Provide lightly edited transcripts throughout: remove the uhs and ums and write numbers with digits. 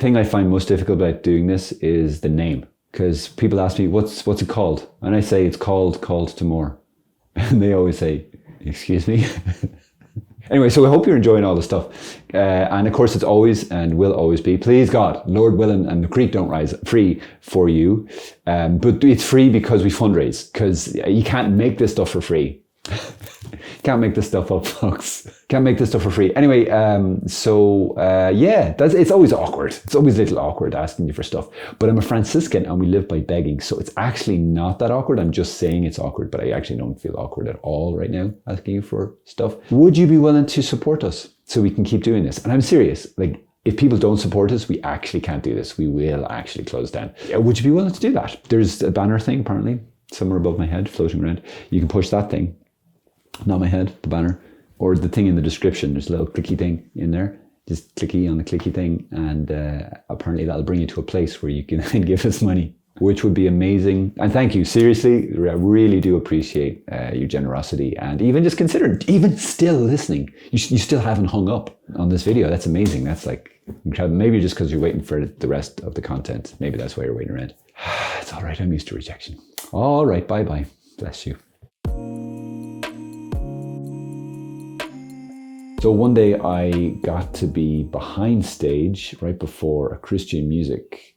thing I find most difficult about doing this is the name. Because people ask me, what's it called? And I say, it's called to More. And they always say, excuse me? Anyway, so I hope you're enjoying all the stuff. And of course, it's always and will always be, please God, Lord willing, and the creek don't rise, free for you. But it's free because we fundraise, because you can't make this stuff for free. Can't make this stuff up, folks. Can't make this stuff for free. Anyway, it's always awkward. It's always a little awkward asking you for stuff. But I'm a Franciscan and we live by begging. So it's actually not that awkward. I'm just saying it's awkward, but I actually don't feel awkward at all right now asking you for stuff. Would you be willing to support us so we can keep doing this? And I'm serious. Like, if people don't support us, we actually can't do this. We will actually close down. Would you be willing to do that? There's a banner thing, apparently, somewhere above my head, floating around. You can push that thing. Not my head, the banner, or the thing in the description. There's a little clicky thing in there. Just clicky on the clicky thing, and apparently that'll bring you to a place where you can give us money, which would be amazing. And thank you, seriously, I really do appreciate your generosity, and even just consider, even still listening. You still haven't hung up on this video. That's amazing. That's like incredible. Maybe just because you're waiting for the rest of the content. Maybe that's why you're waiting around. It's all right. I'm used to rejection. All right. Bye-bye. Bless you. So one day I got to be behind stage right before a Christian music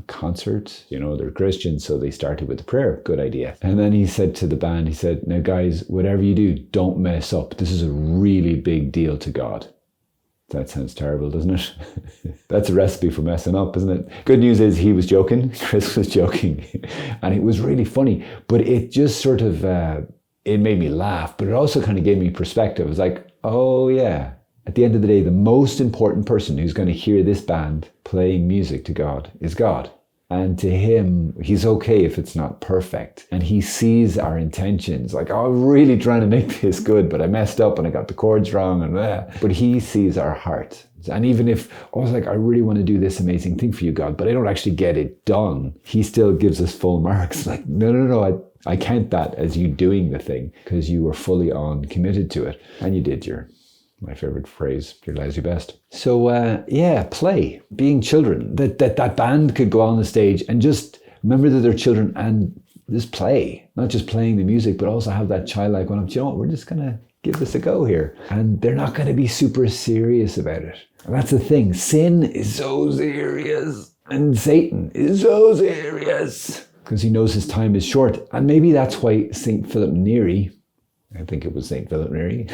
concert. You know, they're Christians, so they started with a prayer. Good idea. And then he said to the band, he said, now guys, whatever you do, don't mess up. This is a really big deal to God. That sounds terrible, doesn't it? That's a recipe for messing up, isn't it? Good news is he was joking. Chris was joking. And it was really funny. But it just sort of... it made me laugh, but it also kind of gave me perspective. It was like, oh yeah, at the end of the day, the most important person who's going to hear this band playing music to God is God. And to him, he's okay if it's not perfect. And he sees our intentions, like, oh, I'm really trying to make this good, but I messed up and I got the chords wrong. And but he sees our heart. And even if I was like, I really want to do this amazing thing for you, God, but I don't actually get it done, he still gives us full marks. Like, no, I count that as you doing the thing because you were fully on committed to it. And you did my favorite phrase, your lousy best. So play, being children, that band could go on the stage and just remember that they're children and just play, not just playing the music, but also have that childlike one of, you know what, we're just going to give this a go here. And they're not going to be super serious about it. And that's the thing. Sin is so serious and Satan is so serious because he knows his time is short. And maybe that's why St. Philip Neri, I think it was St. Philip Neri,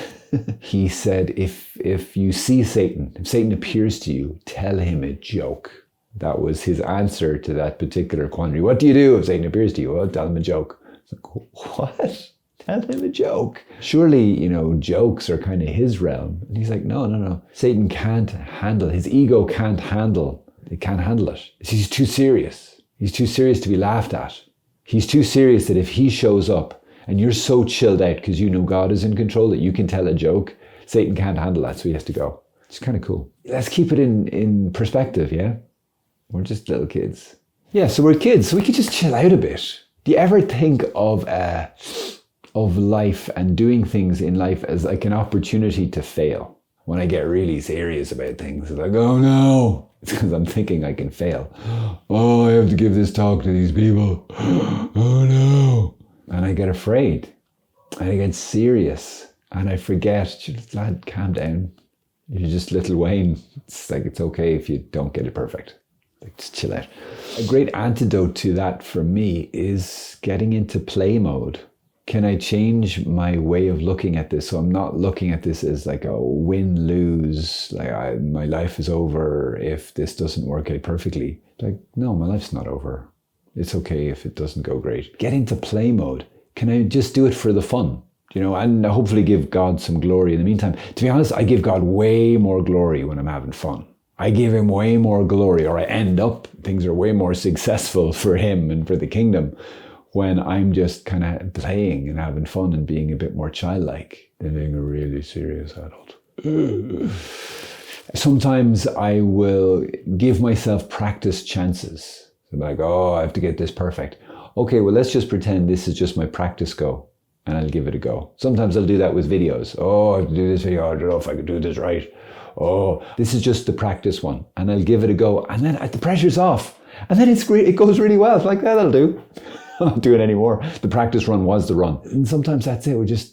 he said, if you see Satan, if Satan appears to you, tell him a joke. That was his answer to that particular quandary. What do you do if Satan appears to you? Well, tell him a joke. It's like, what? Tell him a joke. Surely, jokes are kind of his realm. And he's like, no. Satan can't handle, his ego can't handle it. He's too serious. He's too serious to be laughed at. He's too serious that if he shows up and you're so chilled out because you know God is in control that you can tell a joke, Satan can't handle that, so he has to go. It's kind of cool. Let's keep it in perspective, yeah? We're just little kids. Yeah, so we're kids, so we could just chill out a bit. Do you ever think of life and doing things in life as like an opportunity to fail? When I get really serious about things, it's like, oh no, it's because I'm thinking I can fail. Oh, I have to give this talk to these people. Oh no. And I get afraid. And I get serious. And I forget, lad, calm down. You're just little Wayne. It's like, it's okay if you don't get it perfect. Like, just chill out. A great antidote to that for me is getting into play mode. Can I change my way of looking at this? So I'm not looking at this as like a win-lose, like my life is over if this doesn't work out perfectly. Like, no, my life's not over. It's okay if it doesn't go great. Get into play mode. Can I just do it for the fun? And hopefully give God some glory in the meantime. To be honest, I give God way more glory when I'm having fun. I give him way more glory, or I end up, things are way more successful for him and for the kingdom when I'm just kind of playing and having fun and being a bit more childlike than being a really serious adult. Sometimes I will give myself practice chances. I'm like, oh, I have to get this perfect. Okay, well, let's just pretend this is just my practice go, and I'll give it a go. Sometimes I'll do that with videos. Oh, I have to do this video. I don't know if I can do this right. oh, this is just the practice one, and I'll give it a go, and then the pressure's off, and then it goes really well. It's like, that'll do. I'm not doing any more. The practice run was the run. And sometimes that's it.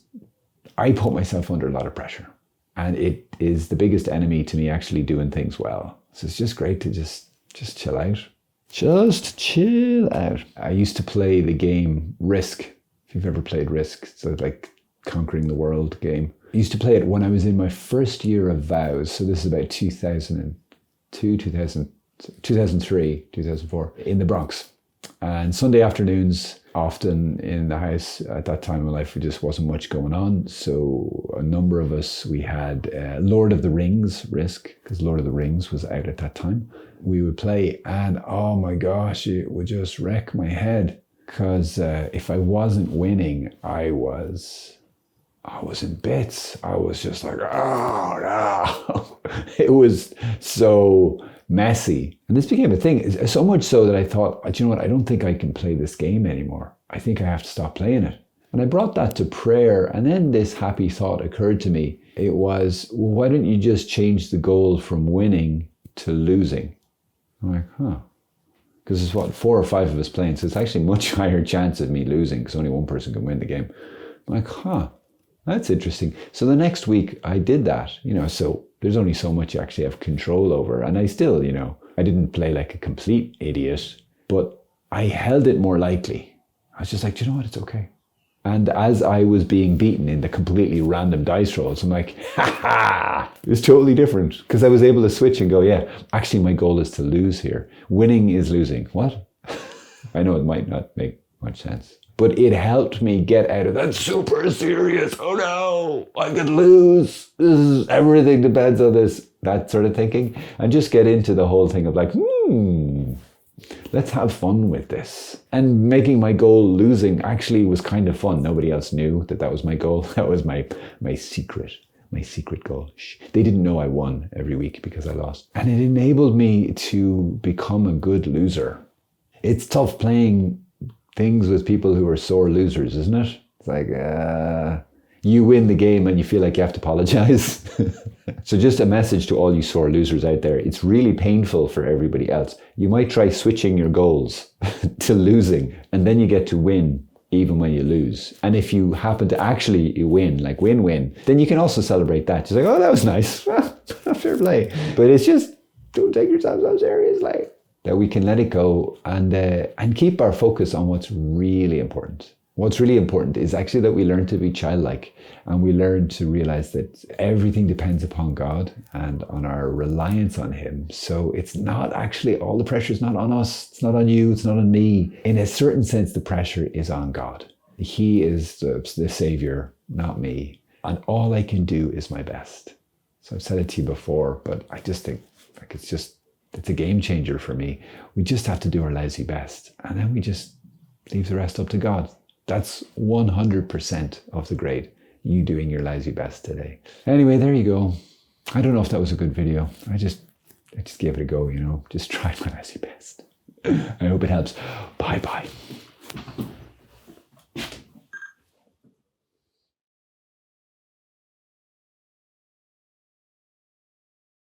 I put myself under a lot of pressure, and it is the biggest enemy to me actually doing things well. So it's just great to just chill out. Just chill out. I used to play the game Risk. If you've ever played Risk, it's like conquering the world game. I used to play it when I was in my first year of vows. So this is about 2002, 2003, 2004 in the Bronx. And Sunday afternoons, often in the house at that time in my life, there just wasn't much going on. So a number of us, we had Lord of the Rings Risk, because Lord of the Rings was out at that time. We would play, and oh my gosh, it would just wreck my head. Because if I wasn't winning, I was in bits. I was just like, oh no. It was so messy. And this became a thing, so much so that I thought, you know what, I don't think I can play this game anymore. I think I have to stop playing it. And I brought that to prayer, and then this happy thought occurred to me. It was, well, why don't you just change the goal from winning to losing? I'm like, huh. Because there's 4 or 5 of us playing, so it's actually much higher chance of me losing because only one person can win the game. I'm like, huh, that's interesting. So the next week I did that, so there's only so much you actually have control over. And I still, I didn't play like a complete idiot, but I held it more lightly. I was just like, do you know what, it's okay. And as I was being beaten in the completely random dice rolls, I'm like, it was totally different, because I was able to switch and go, yeah, actually my goal is to lose here. Winning is losing. What? I know it might not make much sense, but it helped me get out of that super serious, oh no, I could lose. Everything depends on this, that sort of thinking, and just get into the whole thing of like, let's have fun with this. And making my goal losing actually was kind of fun. Nobody else knew that was my goal. That was my secret goal. Shh. They didn't know I won every week because I lost. And it enabled me to become a good loser. It's tough playing things with people who are sore losers, isn't it? It's like, you win the game and you feel like you have to apologize. So just a message to all you sore losers out there. It's really painful for everybody else. You might try switching your goals to losing, and then you get to win even when you lose. And if you happen to actually win, like win-win, then you can also celebrate that. Just like, oh, that was nice. Fair play. But it's just, don't take yourself so seriously. That we can let it go and keep our focus on what's really important. What's really important is actually that we learn to be childlike, and we learn to realize that everything depends upon God and on our reliance on Him. So it's not actually, all the pressure is not on us. It's not on you. It's not on me. In a certain sense, the pressure is on God. He is the Savior, not me. And all I can do is my best. So I've said it to you before, but I just think like it's a game changer for me. We just have to do our lousy best, and then we just leave the rest up to God. That's 100% of the grade. You doing your lousy best today. Anyway, there you go. I don't know if that was a good video. I just gave it a go, just tried my lousy best. I hope it helps. Bye-bye.